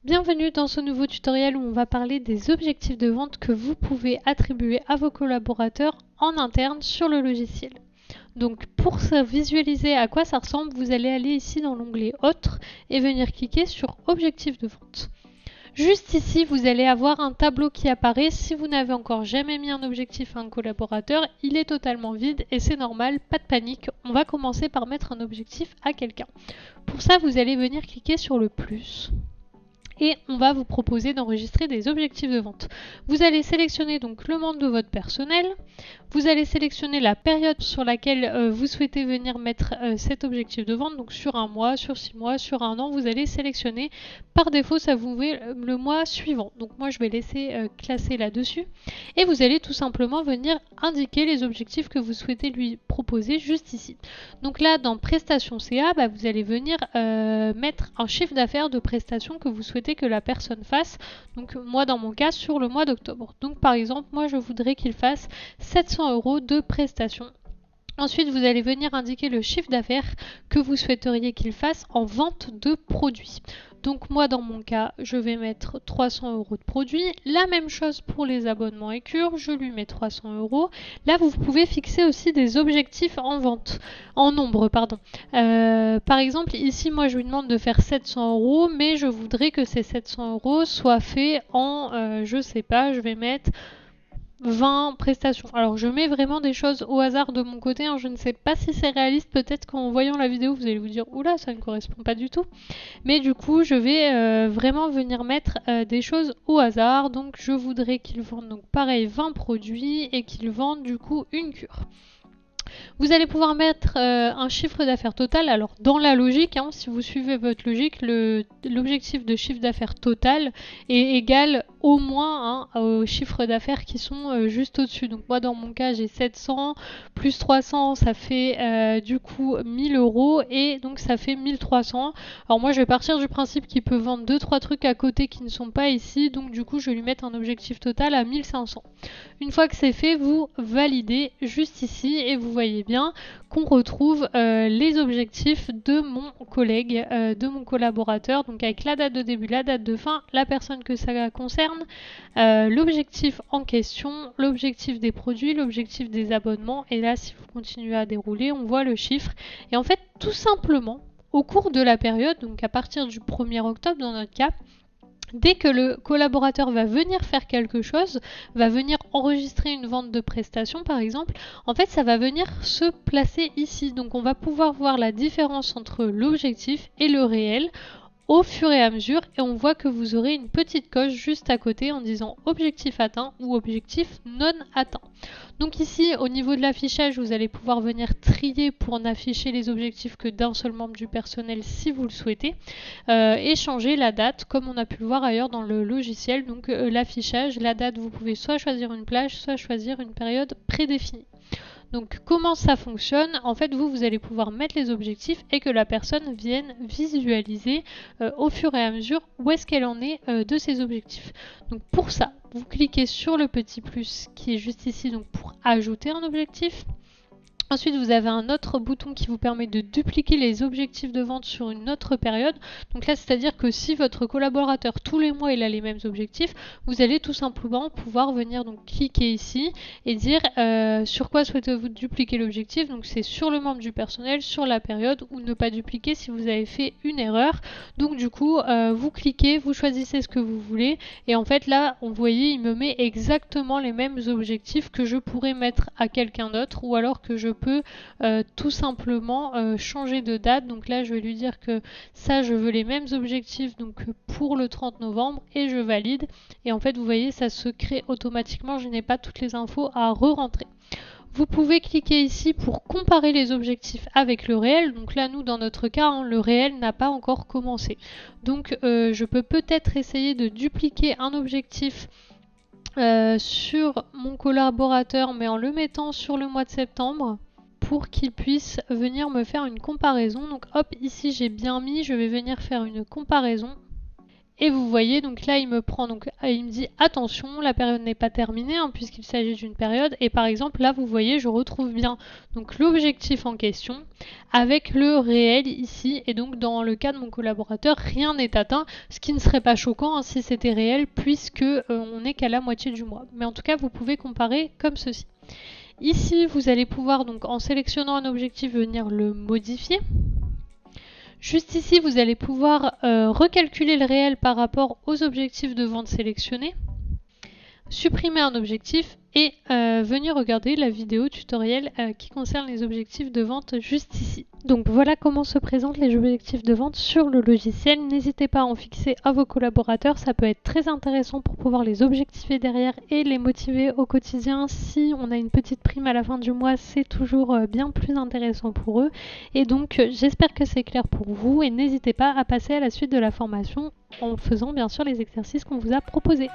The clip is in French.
Bienvenue dans ce nouveau tutoriel où on va parler des objectifs de vente que vous pouvez attribuer à vos collaborateurs en interne sur le logiciel. Donc pour visualiser à quoi ça ressemble, vous allez aller ici dans l'onglet Autres et venir cliquer sur Objectifs de vente. Juste ici, vous allez avoir un tableau qui apparaît. Si vous n'avez encore jamais mis un objectif à un collaborateur, il est totalement vide et c'est normal, pas de panique. On va commencer par mettre un objectif à quelqu'un. Pour ça, vous allez venir cliquer sur le plus. Et on va vous proposer d'enregistrer des objectifs de vente. Vous allez sélectionner donc le membre de votre personnel, vous allez sélectionner la période sur laquelle vous souhaitez venir mettre cet objectif de vente, donc sur un mois, sur 6 mois, sur un an, vous allez sélectionner. Par défaut, ça vous met le mois suivant. Donc moi, je vais laisser classer là-dessus. Et vous allez tout simplement venir indiquer les objectifs que vous souhaitez lui proposer juste ici. Donc là, dans Prestations CA, vous allez venir mettre un chiffre d'affaires de prestations que vous souhaitez que la personne fasse. Donc moi, dans mon cas, sur le mois d'octobre. Donc par exemple, moi, je voudrais qu'il fasse 700 € de prestations. Ensuite, vous allez venir indiquer le chiffre d'affaires que vous souhaiteriez qu'il fasse en vente de produits. Donc moi, dans mon cas, je vais mettre 300 € de produits. La même chose pour les abonnements Écure, je lui mets 300 €. Là, vous pouvez fixer aussi des objectifs en vente, en nombre, pardon. Par exemple, ici, moi, je lui demande de faire 700 €, mais je voudrais que ces 700 € soient faits en, je sais pas, je vais mettre 20 prestations. Alors je mets vraiment des choses au hasard de mon côté, je ne sais pas si c'est réaliste, peut-être qu'en voyant la vidéo vous allez vous dire oula ça ne correspond pas du tout, mais du coup je vais vraiment venir mettre des choses au hasard. Donc je voudrais qu'ils vendent donc pareil 20 produits et qu'ils vendent du coup une cure. Vous allez pouvoir mettre un chiffre d'affaires total. Alors dans la logique, si vous suivez votre logique, l'objectif de chiffre d'affaires total est égal au moins aux chiffres d'affaires qui sont juste au-dessus. Donc moi dans mon cas j'ai 700 plus 300 ça fait du coup 1000 € et donc ça fait 1300. Alors moi je vais partir du principe qu'il peut vendre 2-3 trucs à côté qui ne sont pas ici, donc du coup je vais lui mettre un objectif total à 1500. Une fois que c'est fait, vous validez juste ici et vous voyez bien qu'on retrouve les objectifs de mon collègue, de mon collaborateur, donc avec la date de début, la date de fin, la personne que ça concerne, l'objectif en question, l'objectif des produits, l'objectif des abonnements, et là si vous continuez à dérouler, on voit le chiffre. Et en fait, tout simplement, au cours de la période, donc à partir du 1er octobre dans notre cas, dès que le collaborateur va venir faire quelque chose, va venir enregistrer une vente de prestations par exemple, en fait ça va venir se placer ici. Donc on va pouvoir voir la différence entre l'objectif et le réel au fur et à mesure, et on voit que vous aurez une petite coche juste à côté en disant objectif atteint ou objectif non atteint. Donc ici au niveau de l'affichage vous allez pouvoir venir trier pour n'afficher les objectifs que d'un seul membre du personnel si vous le souhaitez, et changer la date comme on a pu le voir ailleurs dans le logiciel. Donc l'affichage, la date, vous pouvez soit choisir une plage, soit choisir une période prédéfinie. Donc comment ça fonctionne? En fait vous allez pouvoir mettre les objectifs et que la personne vienne visualiser au fur et à mesure où est-ce qu'elle en est de ses objectifs. Donc pour ça, vous cliquez sur le petit plus qui est juste ici donc pour ajouter un objectif. Ensuite, vous avez un autre bouton qui vous permet de dupliquer les objectifs de vente sur une autre période. Donc là, c'est-à-dire que si votre collaborateur, tous les mois, il a les mêmes objectifs, vous allez tout simplement pouvoir venir donc cliquer ici et dire sur quoi souhaitez-vous dupliquer l'objectif. Donc c'est sur le membre du personnel, sur la période, ou ne pas dupliquer si vous avez fait une erreur. Donc du coup, vous cliquez, vous choisissez ce que vous voulez. Et en fait là, vous voyez, il me met exactement les mêmes objectifs que je pourrais mettre à quelqu'un d'autre, ou alors que je peux tout simplement changer de date. Donc là je vais lui dire que ça je veux les mêmes objectifs donc pour le 30 novembre et je valide, et en fait vous voyez ça se crée automatiquement, je n'ai pas toutes les infos à re-rentrer. Vous pouvez cliquer ici pour comparer les objectifs avec le réel. Donc là, nous, dans notre cas, le réel n'a pas encore commencé. Donc, je peux peut-être essayer de dupliquer un objectif sur mon collaborateur, mais en le mettant sur le mois de septembre, pour qu'il puisse venir me faire une comparaison. Donc hop, ici j'ai bien mis, je vais venir faire une comparaison. Et vous voyez, donc là il me prend, donc il me dit attention, la période n'est pas terminée puisqu'il s'agit d'une période. Et par exemple là vous voyez, je retrouve bien donc l'objectif en question avec le réel ici. Et donc dans le cas de mon collaborateur, rien n'est atteint, ce qui ne serait pas choquant si c'était réel puisque on n'est qu'à la moitié du mois. Mais en tout cas, vous pouvez comparer comme ceci. Ici, vous allez pouvoir donc en sélectionnant un objectif venir le modifier. Juste ici, vous allez pouvoir recalculer le réel par rapport aux objectifs de vente sélectionnés, supprimer un objectif et venir regarder la vidéo tutoriel qui concerne les objectifs de vente juste ici. Donc voilà comment se présentent les objectifs de vente sur le logiciel. N'hésitez pas à en fixer à vos collaborateurs, ça peut être très intéressant pour pouvoir les objectiver derrière et les motiver au quotidien. Si on a une petite prime à la fin du mois, c'est toujours bien plus intéressant pour eux. Et donc j'espère que c'est clair pour vous et n'hésitez pas à passer à la suite de la formation en faisant bien sûr les exercices qu'on vous a proposés.